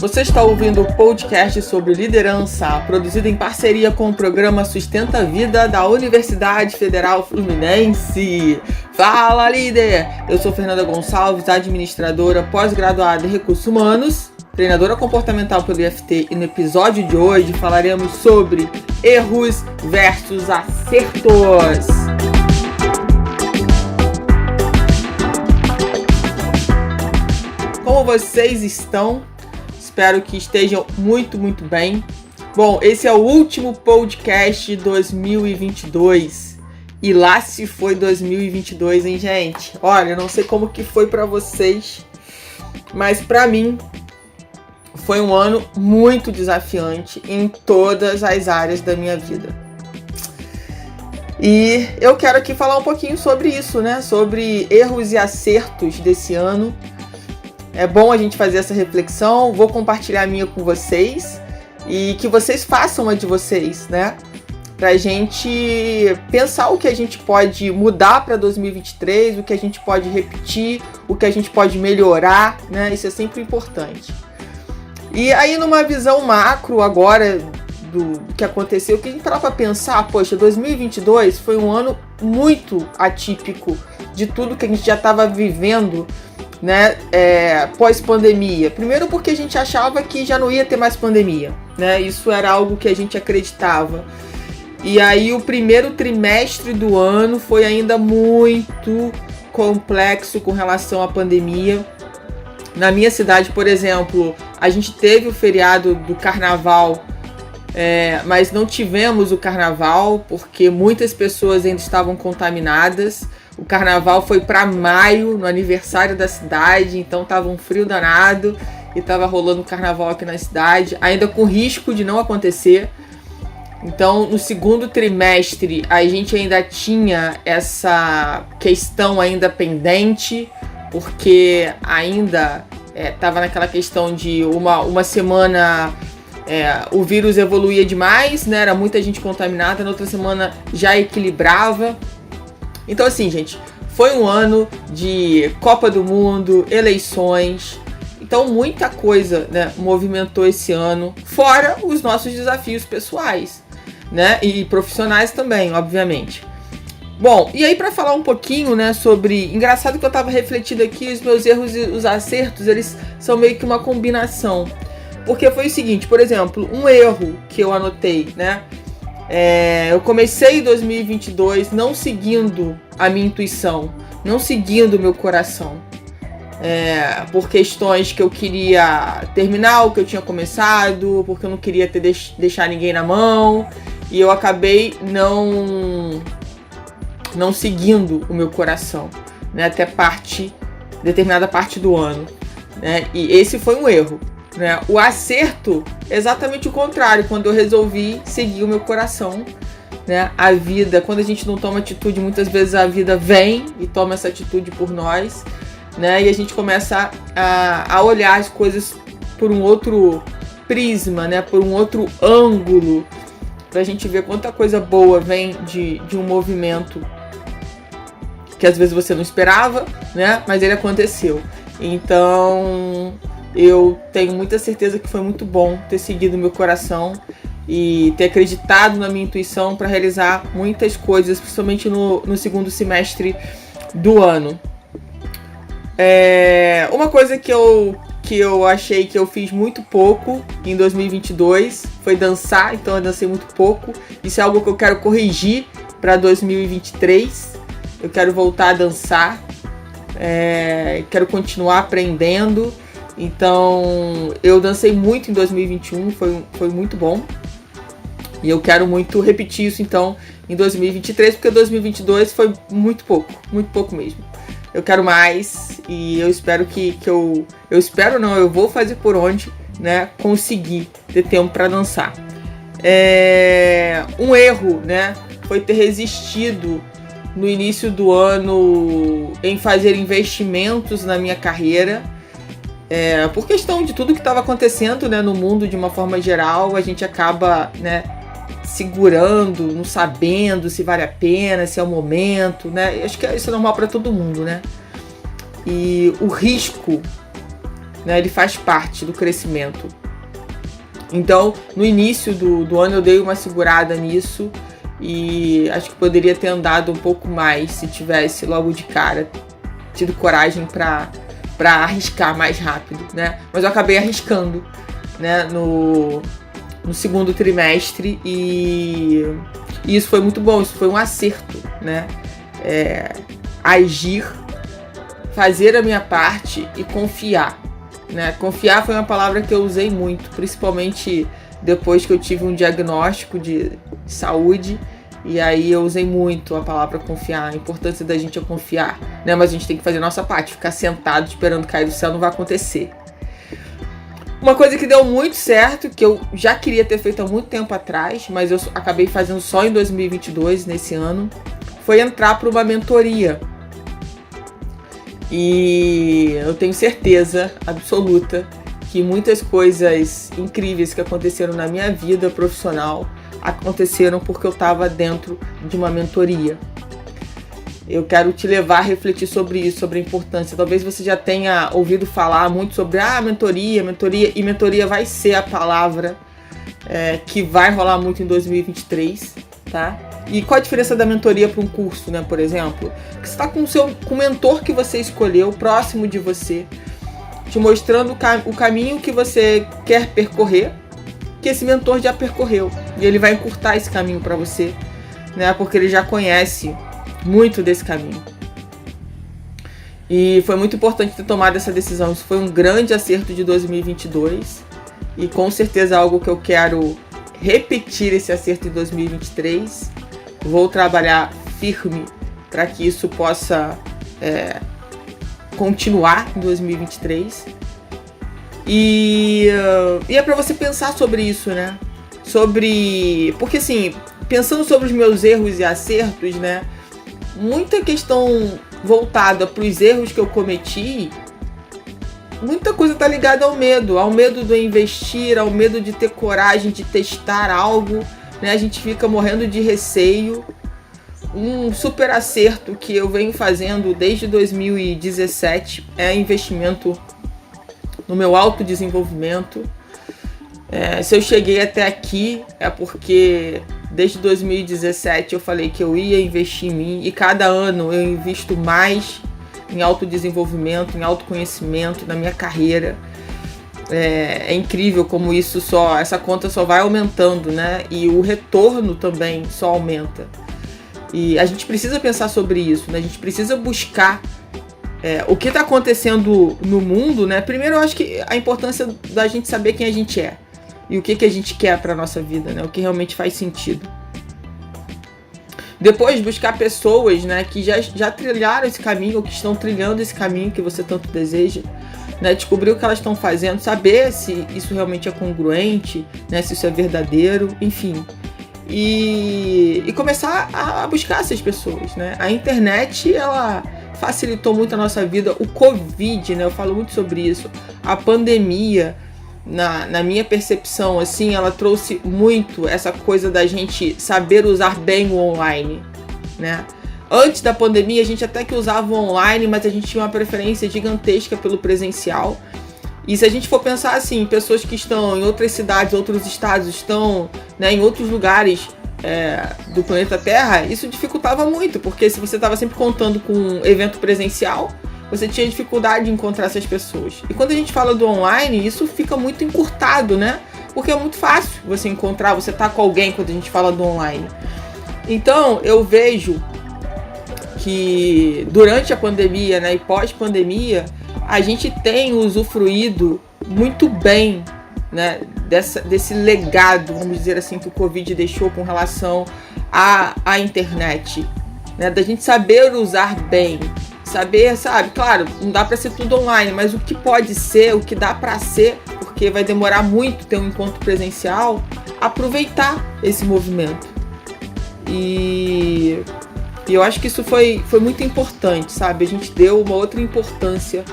Você está ouvindo o podcast sobre liderança, produzido em parceria com o programa Sustenta a Vida da Universidade Federal Fluminense. Fala, líder! Eu sou Fernanda Gonçalves, administradora pós-graduada em Recursos Humanos, treinadora comportamental pelo IFT, e no episódio de hoje falaremos sobre erros versus acertos. Como vocês estão? Espero que estejam muito bem. Bom, esse é o último podcast de 2022. E lá se foi 2022, hein, gente? Olha, eu não sei como que foi pra vocês, mas pra mim foi um ano muito desafiante em todas as áreas da minha vida. E eu quero aqui falar um pouquinho sobre isso, né? Sobre erros e acertos desse ano. É bom a gente fazer essa reflexão, vou compartilhar a minha com vocês e que vocês façam a de vocês, né? Pra gente pensar o que a gente pode mudar para 2023, o que a gente pode repetir, o que a gente pode melhorar, né? Isso é sempre importante. E aí, numa visão macro agora do que aconteceu, que a gente parar pra pensar, poxa, 2022 foi um ano muito atípico de tudo que a gente já estava vivendo, né, pós-pandemia. Primeiro porque a gente achava que já não ia ter mais pandemia, né? Isso era algo que a gente acreditava. E aí o primeiro trimestre do ano foi ainda muito complexo com relação à pandemia. Na minha cidade, por exemplo, a gente teve o feriado do carnaval, mas não tivemos o carnaval porque muitas pessoas ainda estavam contaminadas. O carnaval foi para maio, no aniversário da cidade, então tava um frio danado e tava rolando o carnaval aqui na cidade, ainda com risco de não acontecer. Então, no segundo trimestre, a gente ainda tinha essa questão ainda pendente, porque ainda tava naquela questão de uma semana o vírus evoluía demais, né? Era muita gente contaminada, na outra semana já equilibrava. Então assim, gente, foi um ano de Copa do Mundo, eleições, então muita coisa, né, movimentou esse ano, fora os nossos desafios pessoais, né, e profissionais também, obviamente. Bom, e aí para falar um pouquinho, né, sobre... Engraçado que eu tava refletindo aqui, os meus erros e os acertos, eles são meio que uma combinação. Porque foi o seguinte, por exemplo, um erro que eu anotei, né, eu comecei 2022 não seguindo a minha intuição, não seguindo o meu coração, por questões que eu queria terminar o que eu tinha começado, porque eu não queria deixar ninguém na mão, e eu acabei não seguindo o meu coração, né, até determinada parte do ano, né, e esse foi um erro. Né? O acerto, exatamente o contrário, quando eu resolvi seguir o meu coração, né? A vida, quando a gente não toma atitude, muitas vezes a vida vem e toma essa atitude por nós, né? E a gente começa a olhar as coisas por um outro prisma, né? Por um outro ângulo, pra gente ver quanta coisa boa vem de um movimento que às vezes você não esperava, né? Mas ele aconteceu. Então eu tenho muita certeza que foi muito bom ter seguido o meu coração e ter acreditado na minha intuição para realizar muitas coisas, principalmente no segundo semestre do ano. Uma coisa que eu achei que eu fiz muito pouco em 2022 foi dançar, então eu dancei muito pouco. Isso é algo que eu quero corrigir para 2023. Eu quero voltar a dançar, quero continuar aprendendo. Então, eu dancei muito em 2021, foi muito bom. E eu quero muito repetir isso, então, em 2023, porque 2022 foi muito pouco mesmo. Eu quero mais e eu espero eu vou fazer por onde, né, conseguir ter tempo para dançar. Um erro, né, foi ter resistido no início do ano em fazer investimentos na minha carreira. Por questão de tudo que estava acontecendo, né, no mundo de uma forma geral, a gente acaba, né, segurando, não sabendo se vale a pena, se é o momento, né? Acho que isso é normal para todo mundo, né? E o risco né? Ele faz parte do crescimento. Então, no início do ano eu dei uma segurada nisso e acho que poderia ter andado um pouco mais se tivesse logo de cara tido coragem para arriscar mais rápido, né? Mas eu acabei arriscando, né, no segundo trimestre e isso foi muito bom, isso foi um acerto, né? Agir, fazer a minha parte e confiar, né? Confiar foi uma palavra que eu usei muito, principalmente depois que eu tive um diagnóstico de saúde, e aí eu usei muito a palavra confiar, a importância da gente é confiar, né? Mas a gente tem que fazer a nossa parte, ficar sentado esperando cair do céu não vai acontecer. Uma coisa que deu muito certo, que eu já queria ter feito há muito tempo atrás, mas eu acabei fazendo só em 2022, nesse ano, foi entrar para uma mentoria. E eu tenho certeza absoluta que muitas coisas incríveis que aconteceram na minha vida profissional aconteceram porque eu estava dentro de uma mentoria. Eu quero te levar a refletir sobre isso, sobre a importância. Talvez você já tenha ouvido falar muito sobre mentoria, e mentoria vai ser a palavra que vai rolar muito em 2023, tá? E qual a diferença da mentoria para um curso, né, por exemplo? Que você está com o mentor que você escolheu, próximo de você, te mostrando o caminho que você quer percorrer, que esse mentor já percorreu. E ele vai encurtar esse caminho para você, né, porque ele já conhece muito desse caminho. E foi muito importante ter tomado essa decisão. Isso foi um grande acerto de 2022 e com certeza algo que eu quero repetir esse acerto em 2023. Vou trabalhar firme para que isso possa continuar em 2023. E é para você pensar sobre isso, né? Porque assim, pensando sobre os meus erros e acertos, né? Muita questão voltada para os erros que eu cometi, muita coisa está ligada ao medo do investir, ao medo de ter coragem de testar algo, né? A gente fica morrendo de receio. Um super acerto que eu venho fazendo desde 2017 é investimento no meu autodesenvolvimento. Se eu cheguei até aqui é porque desde 2017 eu falei que eu ia investir em mim e cada ano eu invisto mais em autodesenvolvimento, em autoconhecimento, na minha carreira. É incrível como essa conta só vai aumentando, né? E o retorno também só aumenta. E a gente precisa pensar sobre isso, né? A gente precisa buscar o que está acontecendo no mundo, né? Primeiro eu acho que a importância da gente saber quem a gente é. E o que a gente quer para a nossa vida, né? O que realmente faz sentido. Depois, buscar pessoas, né, que já trilharam esse caminho, ou que estão trilhando esse caminho que você tanto deseja. Né? Descobrir o que elas estão fazendo, saber se isso realmente é congruente, né, se isso é verdadeiro, enfim. E começar a buscar essas pessoas, né? A internet, ela facilitou muito a nossa vida. O Covid, né, eu falo muito sobre isso. A pandemia, na minha percepção, assim, ela trouxe muito essa coisa da gente saber usar bem o online, né? Antes da pandemia, a gente até que usava o online, mas a gente tinha uma preferência gigantesca pelo presencial. E se a gente for pensar assim, pessoas que estão em outras cidades, outros estados, estão, né, em outros lugares do planeta Terra, isso dificultava muito, porque se você estava sempre contando com um evento presencial, você tinha dificuldade de encontrar essas pessoas. E quando a gente fala do online, isso fica muito encurtado, né? Porque é muito fácil você encontrar, você tá com alguém quando a gente fala do online. Então, eu vejo que durante a pandemia, né, e pós-pandemia, a gente tem usufruído muito bem, né, desse legado, vamos dizer assim, que o Covid deixou com relação à internet, né, da gente saber usar bem, saber, sabe, claro, não dá para ser tudo online, mas o que pode ser, o que dá para ser, porque vai demorar muito ter um encontro presencial, aproveitar esse movimento. E eu acho que isso foi muito importante, sabe? A gente deu uma outra importância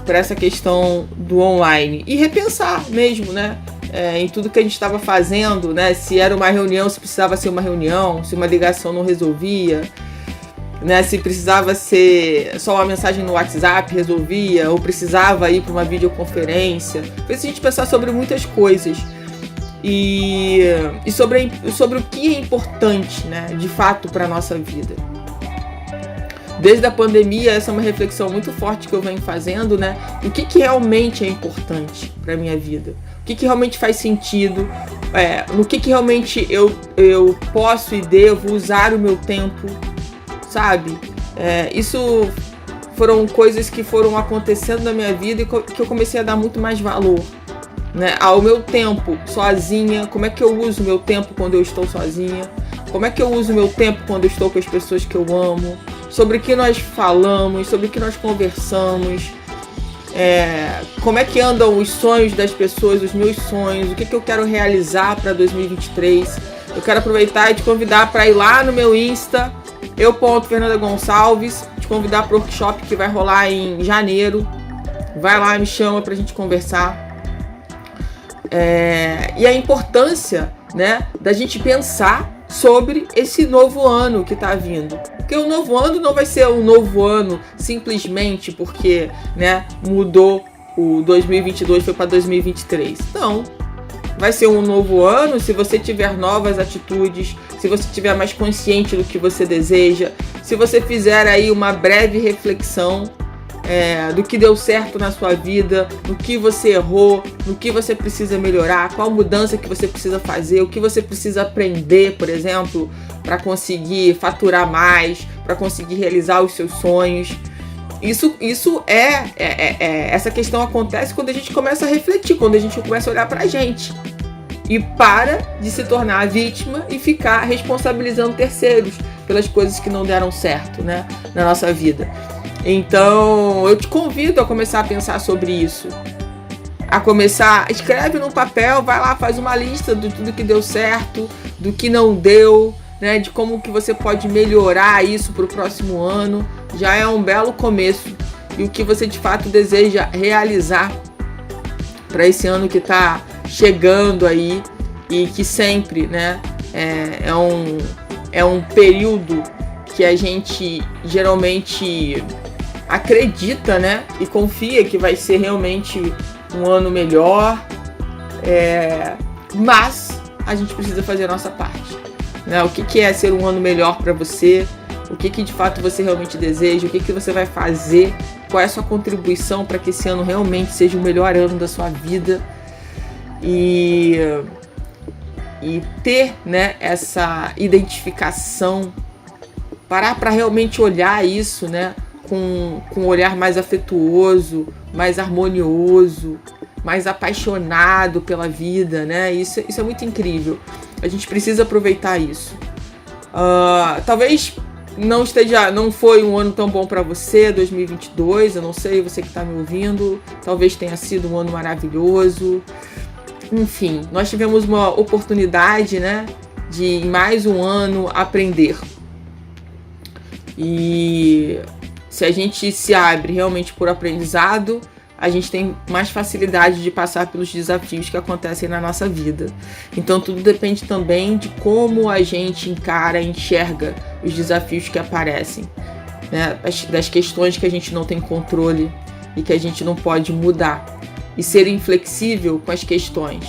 para essa questão do online. E repensar mesmo, né? Em tudo que a gente estava fazendo, né? Se era uma reunião, se precisava ser uma reunião, se uma ligação não resolvia, né? Se precisava ser só uma mensagem no WhatsApp, resolvia, ou precisava ir para uma videoconferência. Fez a gente pensar sobre muitas coisas e sobre o que é importante, né, de fato, para a nossa vida. Desde a pandemia, essa é uma reflexão muito forte que eu venho fazendo, né? O que realmente é importante para a minha vida? O que realmente faz sentido? No que realmente eu posso e devo usar o meu tempo, sabe? Isso foram coisas que foram acontecendo na minha vida e que eu comecei a dar muito mais valor, né, ao meu tempo sozinha. Como é que eu uso o meu tempo quando eu estou sozinha? Como é que eu uso o meu tempo quando eu estou com as pessoas que eu amo? Sobre o que nós falamos, sobre o que nós conversamos, como é que andam os sonhos das pessoas, os meus sonhos, o que eu quero realizar para 2023. Eu quero aproveitar e te convidar para ir lá no meu Insta, eu.Fernanda Gonçalves, te convidar para o workshop que vai rolar em janeiro. Vai lá, me chama para a gente conversar. E a importância, né, da gente pensar sobre esse novo ano que está vindo. Porque o novo ano não vai ser um novo ano simplesmente porque, né, mudou o 2022, foi para 2023. Não. Vai ser um novo ano se você tiver novas atitudes, se você estiver mais consciente do que você deseja, se você fizer aí uma breve reflexão do que deu certo na sua vida, no que você errou, no que você precisa melhorar, qual mudança que você precisa fazer, o que você precisa aprender, por exemplo, para conseguir faturar mais, para conseguir realizar os seus sonhos. Essa questão acontece quando a gente começa a refletir, quando a gente começa a olhar pra gente e para de se tornar a vítima e ficar responsabilizando terceiros pelas coisas que não deram certo, né, na nossa vida. Então, eu te convido a começar a pensar sobre isso. Escreve num papel, vai lá, faz uma lista de tudo que deu certo, do que não deu, né, de como que você pode melhorar isso para o próximo ano. Já é um belo começo. E o que você de fato deseja realizar para esse ano que está chegando aí e que sempre, né, é um período que a gente geralmente acredita, né, e confia que vai ser realmente um ano melhor, mas a gente precisa fazer a nossa parte, né? O que é ser um ano melhor para você? O que de fato você realmente deseja? O que você vai fazer? Qual é a sua contribuição para que esse ano realmente seja o melhor ano da sua vida? E ter, né, essa identificação, parar para realmente olhar isso, né, com um olhar mais afetuoso, mais harmonioso, mais apaixonado pela vida, né? Isso é muito incrível. A gente precisa aproveitar isso. Talvez não foi um ano tão bom para você, 2022, eu não sei, você que está me ouvindo, talvez tenha sido um ano maravilhoso. Enfim, nós tivemos uma oportunidade, né, de em mais um ano aprender. E se a gente se abre realmente por aprendizado, a gente tem mais facilidade de passar pelos desafios que acontecem na nossa vida. Então tudo depende também de como a gente enxerga os desafios que aparecem, né? Das questões que a gente não tem controle e que a gente não pode mudar. E ser inflexível com as questões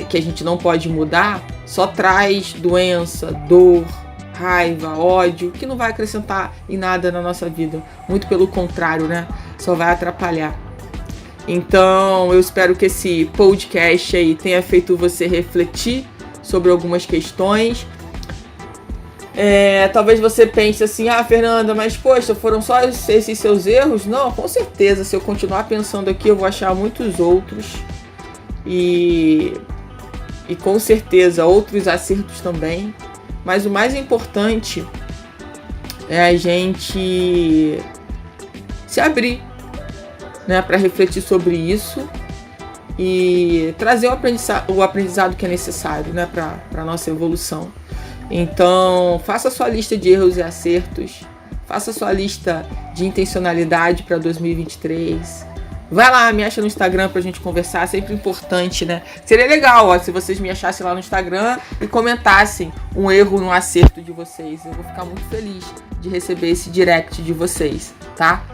que a gente não pode mudar só traz doença, dor, raiva, ódio, que não vai acrescentar em nada na nossa vida. Muito pelo contrário, né? Só vai atrapalhar. Então, eu espero que esse podcast aí tenha feito você refletir sobre algumas questões. Talvez você pense assim, Fernanda, mas poxa, foram só esses seus erros? Não, com certeza, se eu continuar pensando aqui, eu vou achar muitos outros. E com certeza outros acertos também. Mas o mais importante é a gente se abrir, né, para refletir sobre isso e trazer o aprendizado que é necessário, né, para a nossa evolução. Então, faça a sua lista de erros e acertos, faça a sua lista de intencionalidade para 2023, Vai lá, me acha no Instagram pra gente conversar, sempre importante, né? Seria legal, ó, se vocês me achassem lá no Instagram e comentassem um erro no acerto de vocês. Eu vou ficar muito feliz de receber esse direct de vocês, tá?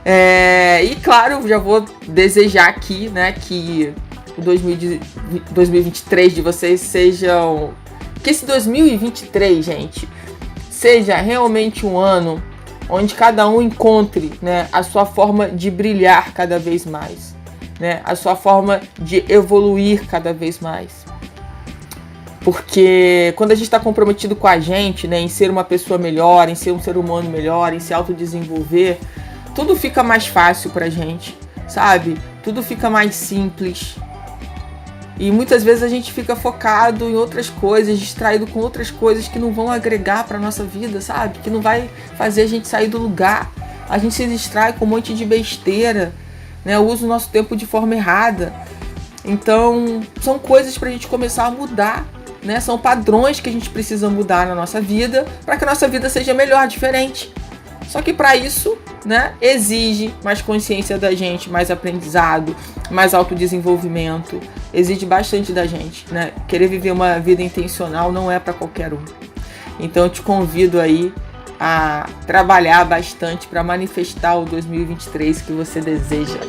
E claro, já vou desejar aqui, né, que o 2023 de vocês sejam... Que esse 2023, gente, seja realmente um ano onde cada um encontre, né, a sua forma de brilhar cada vez mais, né, a sua forma de evoluir cada vez mais. Porque quando a gente está comprometido com a gente, né, em ser uma pessoa melhor, em ser um ser humano melhor, em se autodesenvolver, tudo fica mais fácil pra gente, sabe? Tudo fica mais simples. E muitas vezes a gente fica focado em outras coisas, distraído com outras coisas que não vão agregar pra nossa vida, sabe? Que não vai fazer a gente sair do lugar. A gente se distrai com um monte de besteira, né? Usa o nosso tempo de forma errada. Então, são coisas pra gente começar a mudar, né? São padrões que a gente precisa mudar na nossa vida para que a nossa vida seja melhor, diferente. Só que para isso, né, exige mais consciência da gente, mais aprendizado, mais autodesenvolvimento. Exige bastante da gente, né? Querer viver uma vida intencional não é para qualquer um. Então eu te convido aí a trabalhar bastante para manifestar o 2023 que você deseja.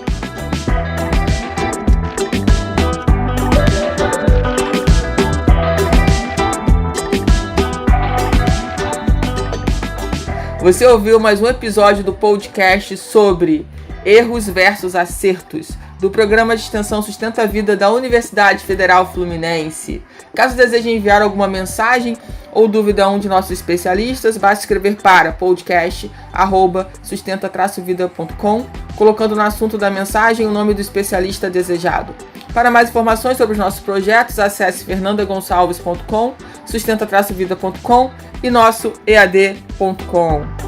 Você ouviu mais um episódio do podcast sobre erros versus acertos do programa de extensão Sustenta a Vida da Universidade Federal Fluminense. Caso deseje enviar alguma mensagem ou dúvida a um de nossos especialistas, basta escrever para podcast@sustenta-vida.com, colocando no assunto da mensagem o nome do especialista desejado. Para mais informações sobre os nossos projetos, acesse fernandagonçalves.com, sustenta-vida.com e nosso ead.com.